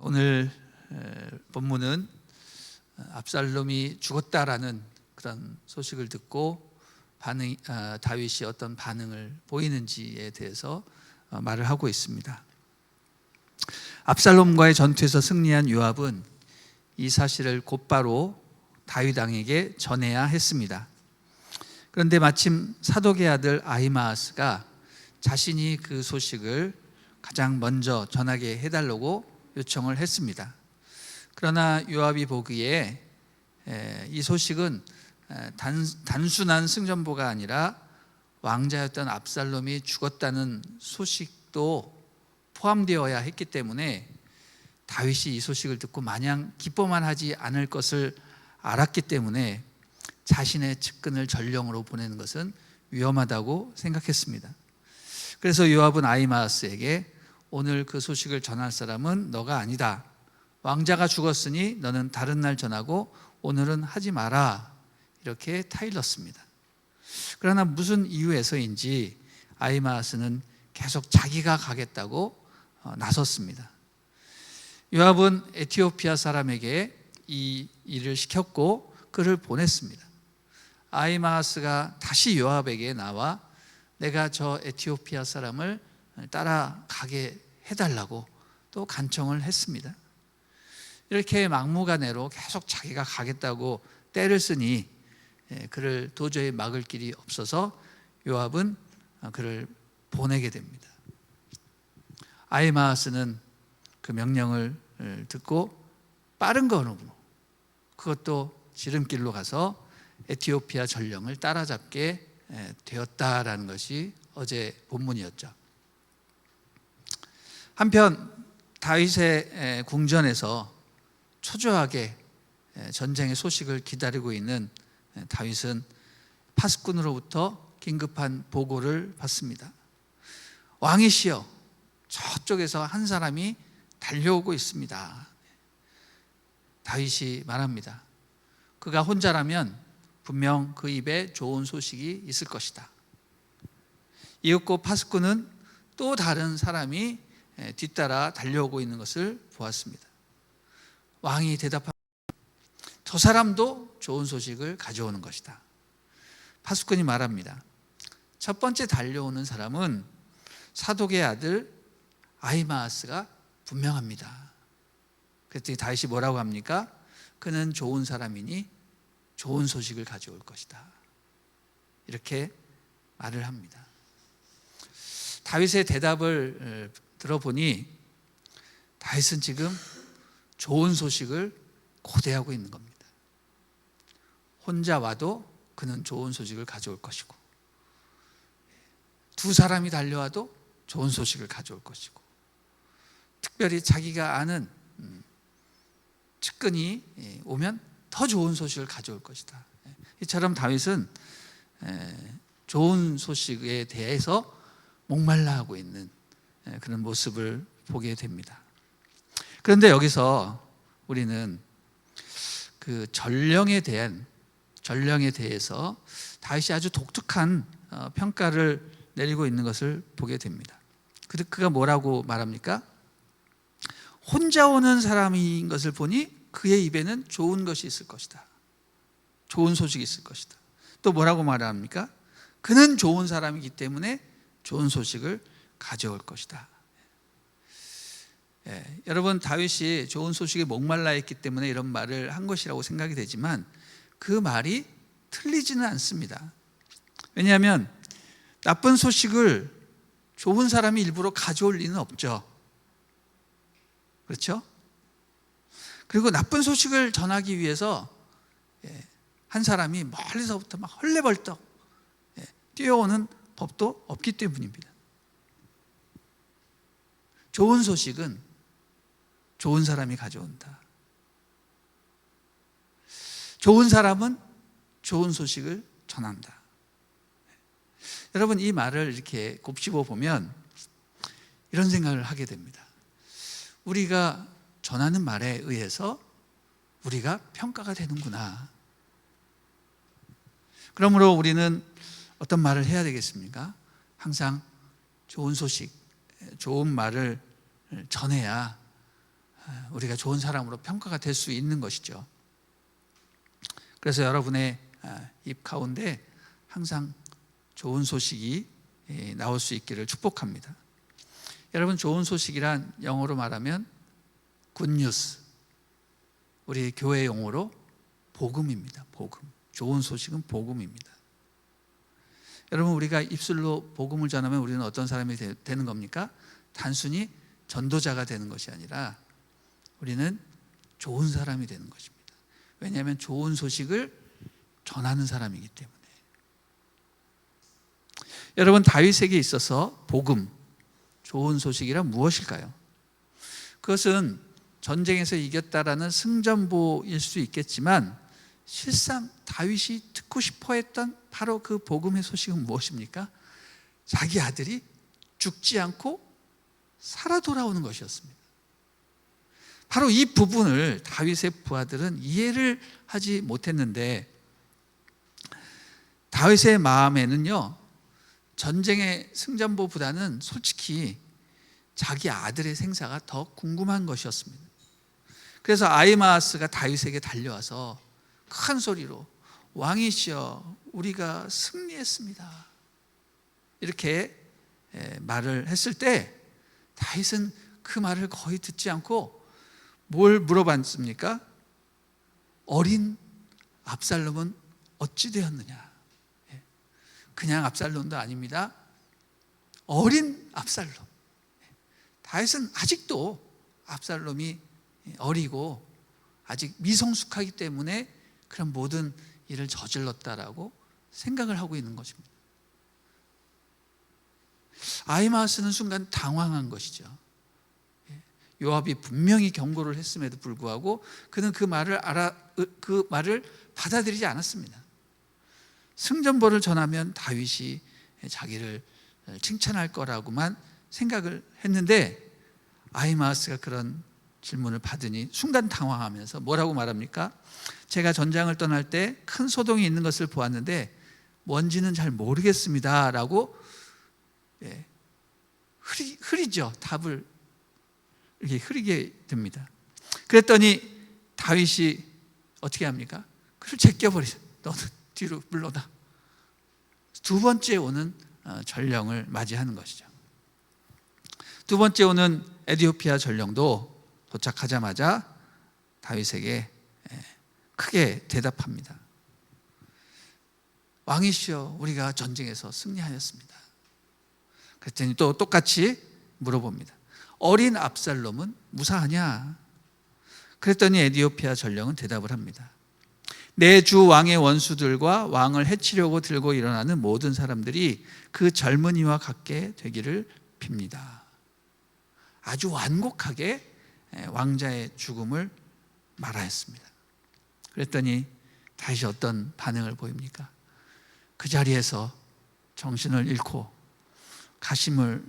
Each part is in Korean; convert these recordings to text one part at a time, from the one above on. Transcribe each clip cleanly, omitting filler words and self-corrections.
오늘 본문은 압살롬이 죽었다라는 그런 소식을 듣고 다윗이 어떤 반응을 보이는지에 대해서 말을 하고 있습니다. 압살롬과의 전투에서 승리한 요압은 이 사실을 곧바로 다윗 왕에게 전해야 했습니다. 그런데 마침 사독의 아들 아히마아스가 자신이 그 소식을 가장 먼저 전하게 해달라고 요청을 했습니다. 그러나 요압이 보기에 이 소식은 단순한 승전보가 아니라 왕자였던 압살롬이 죽었다는 소식도 포함되어야 했기 때문에 다윗이 이 소식을 듣고 마냥 기뻐만 하지 않을 것을 알았기 때문에 자신의 측근을 전령으로 보내는 것은 위험하다고 생각했습니다. 그래서 요압은 아히마아스에게 오늘 그 소식을 전할 사람은 너가 아니다. 왕자가 죽었으니 너는 다른 날 전하고 오늘은 하지 마라. 이렇게 타일렀습니다. 그러나 무슨 이유에서인지 아히마아스는 계속 자기가 가겠다고 나섰습니다. 요압은 에티오피아 사람에게 이 일을 시켰고 그를 보냈습니다. 아히마아스가 다시 요압에게 나와 내가 저 에티오피아 사람을 따라가게 해달라고 또 간청을 했습니다. 이렇게 막무가내로 계속 자기가 가겠다고 떼를 쓰니 그를 도저히 막을 길이 없어서 요압은 그를 보내게 됩니다. 아히마아스는 그 명령을 듣고 빠른 걸음으로, 그것도 지름길로 가서 에티오피아 전령을 따라잡게 되었다라는 것이 어제 본문이었죠. 한편 다윗의 궁전에서 초조하게 전쟁의 소식을 기다리고 있는 다윗은 파수꾼으로부터 긴급한 보고를 받습니다. 왕이시여, 저쪽에서 한 사람이 달려오고 있습니다. 다윗이 말합니다. 그가 혼자라면 분명 그 입에 좋은 소식이 있을 것이다. 이윽고 파수꾼은 또 다른 사람이 뒤따라 달려오고 있는 것을 보았습니다. 왕이 대답합니다. 저 사람도 좋은 소식을 가져오는 것이다. 파수꾼이 말합니다. 첫 번째 달려오는 사람은 사독의 아들 아히마아스가 분명합니다. 그랬더니 다윗이 뭐라고 합니까? 그는 좋은 사람이니 좋은 소식을 가져올 것이다. 이렇게 말을 합니다. 다윗의 대답을 들어보니 다윗은 지금 좋은 소식을 고대하고 있는 겁니다. 혼자 와도 그는 좋은 소식을 가져올 것이고, 두 사람이 달려와도 좋은 소식을 가져올 것이고, 특별히 자기가 아는 측근이 오면 더 좋은 소식을 가져올 것이다. 이처럼 다윗은 좋은 소식에 대해서 목말라 하고 있는 그런 모습을 보게 됩니다. 그런데 여기서 우리는 그 전령에 대해서 다윗이 아주 독특한 평가를 내리고 있는 것을 보게 됩니다. 그가 뭐라고 말합니까? 혼자 오는 사람인 것을 보니 그의 입에는 좋은 것이 있을 것이다. 좋은 소식이 있을 것이다. 또 뭐라고 말합니까? 그는 좋은 사람이기 때문에 좋은 소식을 가져올 것이다. 여러분, 다윗이 좋은 소식에 목말라 했기 때문에 이런 말을 한 것이라고 생각이 되지만 그 말이 틀리지는 않습니다. 왜냐하면 나쁜 소식을 좋은 사람이 일부러 가져올 리는 없죠. 그렇죠? 그리고 나쁜 소식을 전하기 위해서 한 사람이 멀리서부터 막 헐레벌떡 뛰어오는 법도 없기 때문입니다. 좋은 소식은 좋은 사람이 가져온다. 좋은 사람은 좋은 소식을 전한다. 여러분, 이 말을 이렇게 곱씹어 보면 이런 생각을 하게 됩니다. 우리가 전하는 말에 의해서 우리가 평가가 되는구나. 그러므로 우리는 어떤 말을 해야 되겠습니까? 항상 좋은 소식, 좋은 말을 전해야 우리가 좋은 사람으로 평가가 될 수 있는 것이죠. 그래서 여러분의 입 가운데 항상 좋은 소식이 나올 수 있기를 축복합니다. 여러분, 좋은 소식이란 영어로 말하면 굿뉴스, 우리 교회 용어로 복음입니다. 복음. 좋은 소식은 복음입니다. 여러분, 우리가 입술로 복음을 전하면 우리는 어떤 사람이 되는 겁니까? 단순히 전도자가 되는 것이 아니라 우리는 좋은 사람이 되는 것입니다. 왜냐하면 좋은 소식을 전하는 사람이기 때문에. 여러분, 다윗에게 있어서 복음, 좋은 소식이란 무엇일까요? 그것은 전쟁에서 이겼다라는 승전보일 수 있겠지만 실상 다윗이 듣고 싶어 했던 바로 그 복음의 소식은 무엇입니까? 자기 아들이 죽지 않고 살아 돌아오는 것이었습니다. 바로 이 부분을 다윗의 부하들은 이해를 하지 못했는데, 다윗의 마음에는요, 전쟁의 승전보보다는 솔직히 자기 아들의 생사가 더 궁금한 것이었습니다. 그래서 아히마아스가 다윗에게 달려와서 큰 소리로 왕이시여, 우리가 승리했습니다, 이렇게 말을 했을 때 다윗은 그 말을 거의 듣지 않고 뭘 물어봤습니까? 어린 압살롬은 어찌 되었느냐? 그냥 압살롬도 아닙니다. 어린 압살롬. 다윗은 아직도 압살롬이 어리고 아직 미성숙하기 때문에 그런 모든 일을 저질렀다라고 생각을 하고 있는 것입니다. 아히마아스는 순간 당황한 것이죠. 요압이 분명히 경고를 했음에도 불구하고 그는 그 말을 받아들이지 않았습니다. 승전보를 전하면 다윗이 자기를 칭찬할 거라고만 생각을 했는데, 아히마아스가 그런 질문을 받으니 순간 당황하면서 뭐라고 말합니까? 제가 전장을 떠날 때 큰 소동이 있는 것을 보았는데 뭔지는 잘 모르겠습니다 라고 흐리죠. 답을 이렇게 흐리게 됩니다. 그랬더니 다윗이 어떻게 합니까? 그를 제껴버리죠. 너는 뒤로 물러나. 두 번째 오는 전령을 맞이하는 것이죠. 두 번째 오는 에디오피아 전령도 도착하자마자 다윗에게 크게 대답합니다. 왕이시여, 우리가 전쟁에서 승리하였습니다. 그랬더니 또 똑같이 물어봅니다. 어린 압살롬은 무사하냐? 그랬더니 에디오피아 전령은 대답을 합니다. 내 주 왕의 원수들과 왕을 해치려고 들고 일어나는 모든 사람들이 그 젊은이와 같게 되기를 빕니다. 아주 완곡하게 왕자의 죽음을 말하였습니다. 그랬더니 다시 어떤 반응을 보입니까? 그 자리에서 정신을 잃고 가심을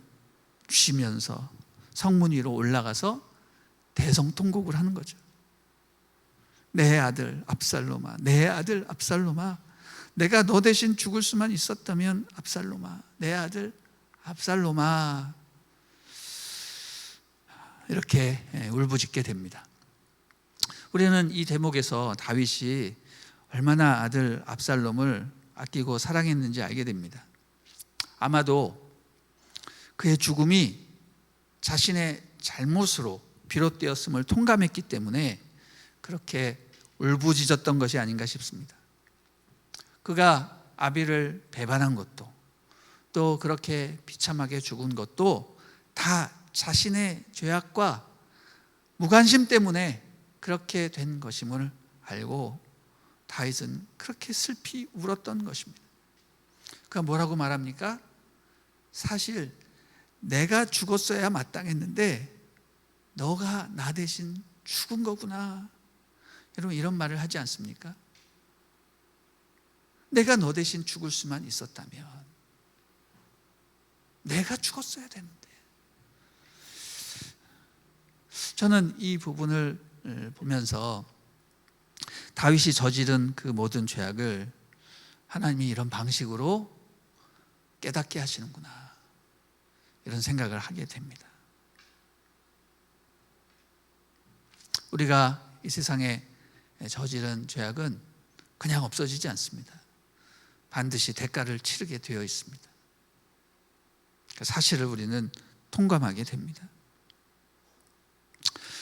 쉬면서 성문 위로 올라가서 대성통곡을 하는 거죠. 내 아들 압살롬아, 내 아들 압살롬아, 내가 너 대신 죽을 수만 있었다면 압살롬아, 내 아들 압살롬아, 이렇게 울부짖게 됩니다. 우리는 이 대목에서 다윗이 얼마나 아들 압살롬을 아끼고 사랑했는지 알게 됩니다. 아마도 그의 죽음이 자신의 잘못으로 비롯되었음을 통감했기 때문에 그렇게 울부짖었던 것이 아닌가 싶습니다. 그가 아비를 배반한 것도, 또 그렇게 비참하게 죽은 것도 다 자신의 죄악과 무관심 때문에 그렇게 된 것임을 알고 다윗은 그렇게 슬피 울었던 것입니다. 그가 뭐라고 말합니까? 사실 내가 죽었어야 마땅했는데 너가 나 대신 죽은 거구나. 여러분, 이런 말을 하지 않습니까? 내가 너 대신 죽을 수만 있었다면 내가 죽었어야 되는데. 저는 이 부분을 보면서 다윗이 저지른 그 모든 죄악을 하나님이 이런 방식으로 깨닫게 하시는구나, 이런 생각을 하게 됩니다. 우리가 이 세상에 저지른 죄악은 그냥 없어지지 않습니다. 반드시 대가를 치르게 되어 있습니다. 그 사실을 우리는 통감하게 됩니다.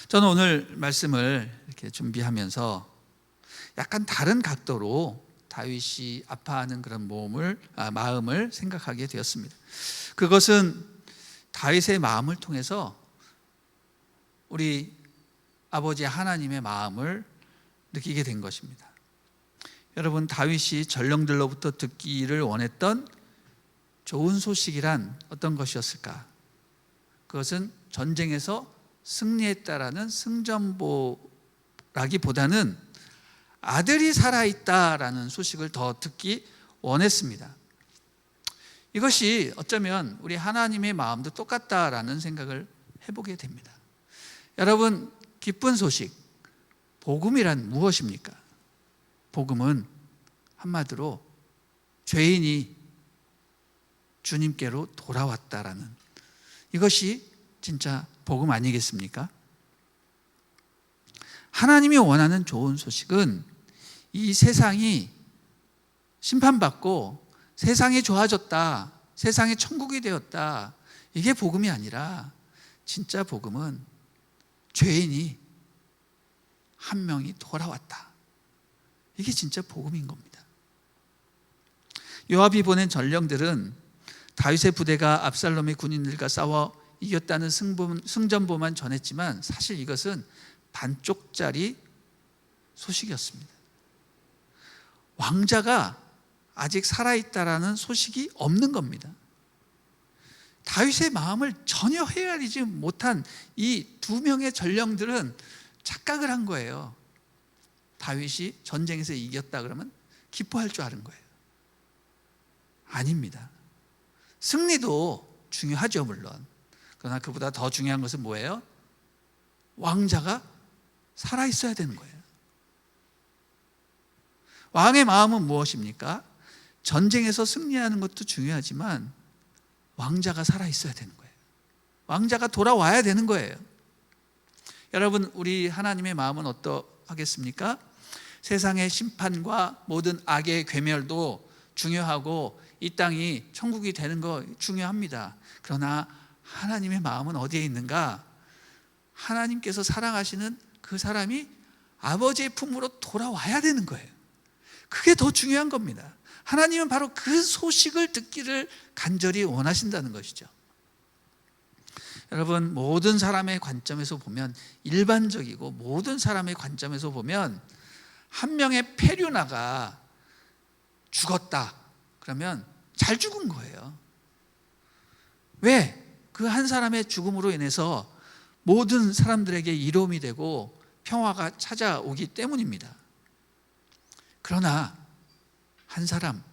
저는 오늘 말씀을 이렇게 준비하면서 약간 다른 각도로 다윗이 아파하는 그런 마음을 생각하게 되었습니다. 그것은 다윗의 마음을 통해서 우리 아버지 하나님의 마음을 느끼게 된 것입니다. 여러분, 다윗이 전령들로부터 듣기를 원했던 좋은 소식이란 어떤 것이었을까? 그것은 전쟁에서 승리했다라는 승전보라기보다는 아들이 살아있다라는 소식을 더 듣기 원했습니다. 이것이 어쩌면 우리 하나님의 마음도 똑같다라는 생각을 해보게 됩니다. 여러분, 기쁜 소식, 복음이란 무엇입니까? 복음은 한마디로 죄인이 주님께로 돌아왔다라는, 이것이 진짜 복음 아니겠습니까? 하나님이 원하는 좋은 소식은 이 세상이 심판받고 세상이 좋아졌다, 세상이 천국이 되었다, 이게 복음이 아니라 진짜 복음은 죄인이 한 명이 돌아왔다, 이게 진짜 복음인 겁니다. 요압이 보낸 전령들은 다윗의 부대가 압살롬의 군인들과 싸워 이겼다는 승전보만 전했지만 사실 이것은 반쪽짜리 소식이었습니다. 왕자가 아직 살아있다라는 소식이 없는 겁니다. 다윗의 마음을 전혀 헤아리지 못한 이 두 명의 전령들은 착각을 한 거예요. 다윗이 전쟁에서 이겼다 그러면 기뻐할 줄 아는 거예요. 아닙니다. 승리도 중요하죠, 물론. 그러나 그보다 더 중요한 것은 뭐예요? 왕자가 살아있어야 되는 거예요. 왕의 마음은 무엇입니까? 전쟁에서 승리하는 것도 중요하지만 왕자가 살아있어야 되는 거예요. 왕자가 돌아와야 되는 거예요. 여러분, 우리 하나님의 마음은 어떠하겠습니까? 세상의 심판과 모든 악의 괴멸도 중요하고 이 땅이 천국이 되는 거 중요합니다. 그러나 하나님의 마음은 어디에 있는가? 하나님께서 사랑하시는 그 사람이 아버지의 품으로 돌아와야 되는 거예요. 그게 더 중요한 겁니다. 하나님은 바로 그 소식을 듣기를 간절히 원하신다는 것이죠. 여러분, 모든 사람의 관점에서 보면, 일반적이고 모든 사람의 관점에서 보면 한 명의 페류나가 죽었다 그러면 잘 죽은 거예요. 왜? 그 한 사람의 죽음으로 인해서 모든 사람들에게 이로움이 되고 평화가 찾아오기 때문입니다. 그러나 한 사람,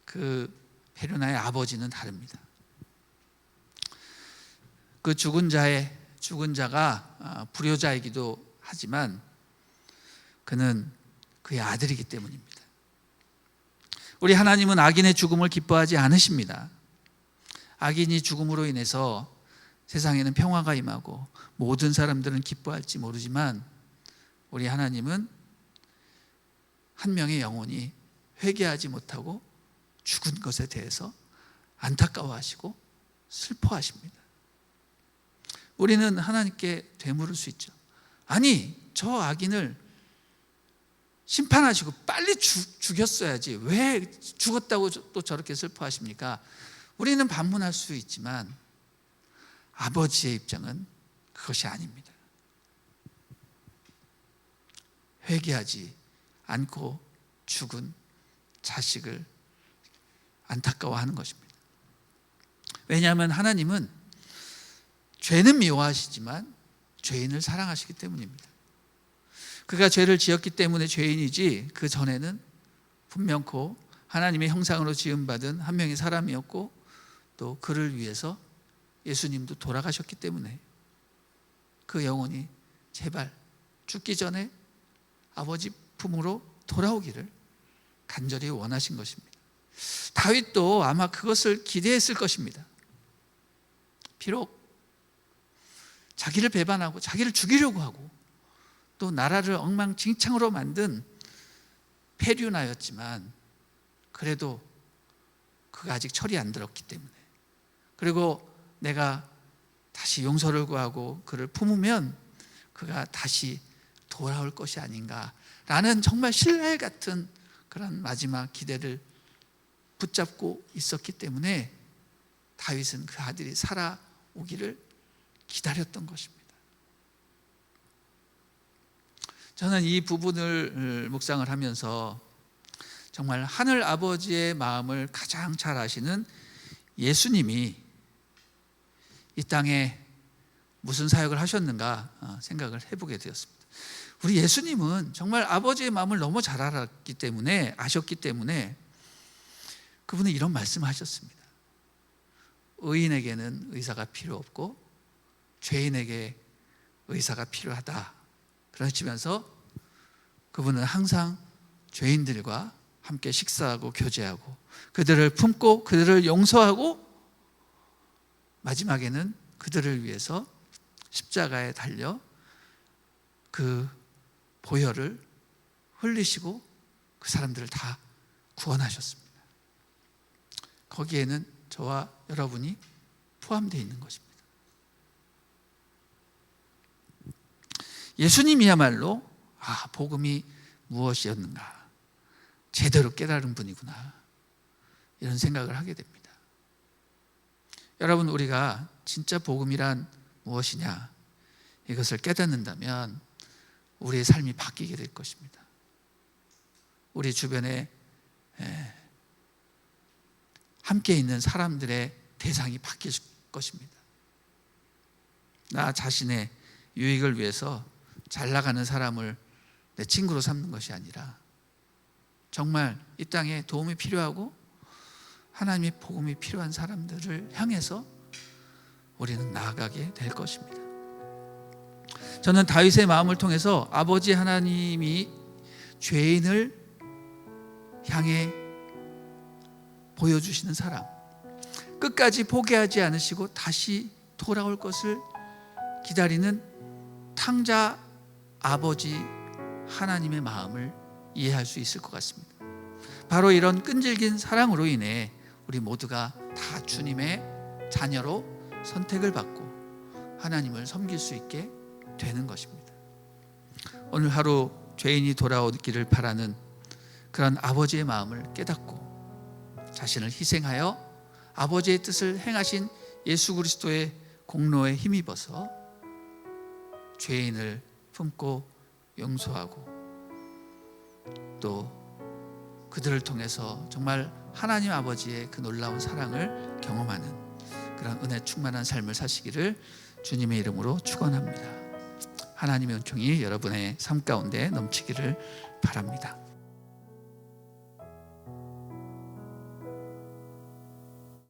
그 페류나의 아버지는 다릅니다. 그 죽은 자가 불효자이기도 하지만 그는 그의 아들이기 때문입니다. 우리 하나님은 악인의 죽음을 기뻐하지 않으십니다. 악인이 죽음으로 인해서 세상에는 평화가 임하고 모든 사람들은 기뻐할지 모르지만 우리 하나님은 한 명의 영혼이 회개하지 못하고 죽은 것에 대해서 안타까워하시고 슬퍼하십니다. 우리는 하나님께 되물을 수 있죠. 아니, 저 악인을 심판하시고 빨리 죽였어야지 왜 죽었다고 또 저렇게 슬퍼하십니까? 우리는 반문할 수 있지만 아버지의 입장은 그것이 아닙니다. 회개하지 않고 죽은 자식을 안타까워하는 것입니다. 왜냐하면 하나님은 죄는 미워하시지만 죄인을 사랑하시기 때문입니다. 그가 죄를 지었기 때문에 죄인이지 그 전에는 분명코 하나님의 형상으로 지음받은 한 명의 사람이었고 또 그를 위해서 예수님도 돌아가셨기 때문에 그 영혼이 제발 죽기 전에 아버지 품으로 돌아오기를 간절히 원하신 것입니다. 다윗도 아마 그것을 기대했을 것입니다. 비록 자기를 배반하고 자기를 죽이려고 하고 또 나라를 엉망진창으로 만든 페류나였지만 그래도 그가 아직 철이 안 들었기 때문에, 그리고 내가 다시 용서를 구하고 그를 품으면 그가 다시 돌아올 것이 아닌가라는 정말 신뢰 같은 그런 마지막 기대를 붙잡고 있었기 때문에 다윗은 그 아들이 살아오기를 기다렸던 것입니다. 저는 이 부분을 묵상을 하면서 정말 하늘 아버지의 마음을 가장 잘 아시는 예수님이 이 땅에 무슨 사역을 하셨는가 생각을 해보게 되었습니다. 우리 예수님은 정말 아버지의 마음을 너무 잘 알았기 때문에, 아셨기 때문에 그분은 이런 말씀을 하셨습니다. 의인에게는 의사가 필요 없고 죄인에게 의사가 필요하다. 그러시면서 그분은 항상 죄인들과 함께 식사하고 교제하고 그들을 품고 그들을 용서하고 마지막에는 그들을 위해서 십자가에 달려 그 보혈을 흘리시고 그 사람들을 다 구원하셨습니다. 거기에는 저와 여러분이 포함되어 있는 것입니다. 예수님이야말로 복음이 무엇이었는가 제대로 깨달은 분이구나, 이런 생각을 하게 됩니다. 여러분, 우리가 진짜 복음이란 무엇이냐, 이것을 깨닫는다면 우리의 삶이 바뀌게 될 것입니다. 우리 주변에 함께 있는 사람들의 대상이 바뀔 것입니다. 나 자신의 유익을 위해서 잘 나가는 사람을 내 친구로 삼는 것이 아니라 정말 이 땅에 도움이 필요하고 하나님의 복음이 필요한 사람들을 향해서 우리는 나아가게 될 것입니다. 저는 다윗의 마음을 통해서 아버지 하나님이 죄인을 향해 보여주시는 사랑, 끝까지 포기하지 않으시고 다시 돌아올 것을 기다리는 탕자 아버지 하나님의 마음을 이해할 수 있을 것 같습니다. 바로 이런 끈질긴 사랑으로 인해 우리 모두가 다 주님의 자녀로 선택을 받고 하나님을 섬길 수 있게 되는 것입니다. 오늘 하루 죄인이 돌아오기를 바라는 그런 아버지의 마음을 깨닫고 자신을 희생하여 아버지의 뜻을 행하신 예수 그리스도의 공로에 힘입어서 죄인을 품고 용서하고 또 그들을 통해서 정말 하나님 아버지의 그 놀라운 사랑을 경험하는 그런 은혜 충만한 삶을 사시기를 주님의 이름으로 축원합니다. 하나님의 은총이 여러분의 삶 가운데 넘치기를 바랍니다.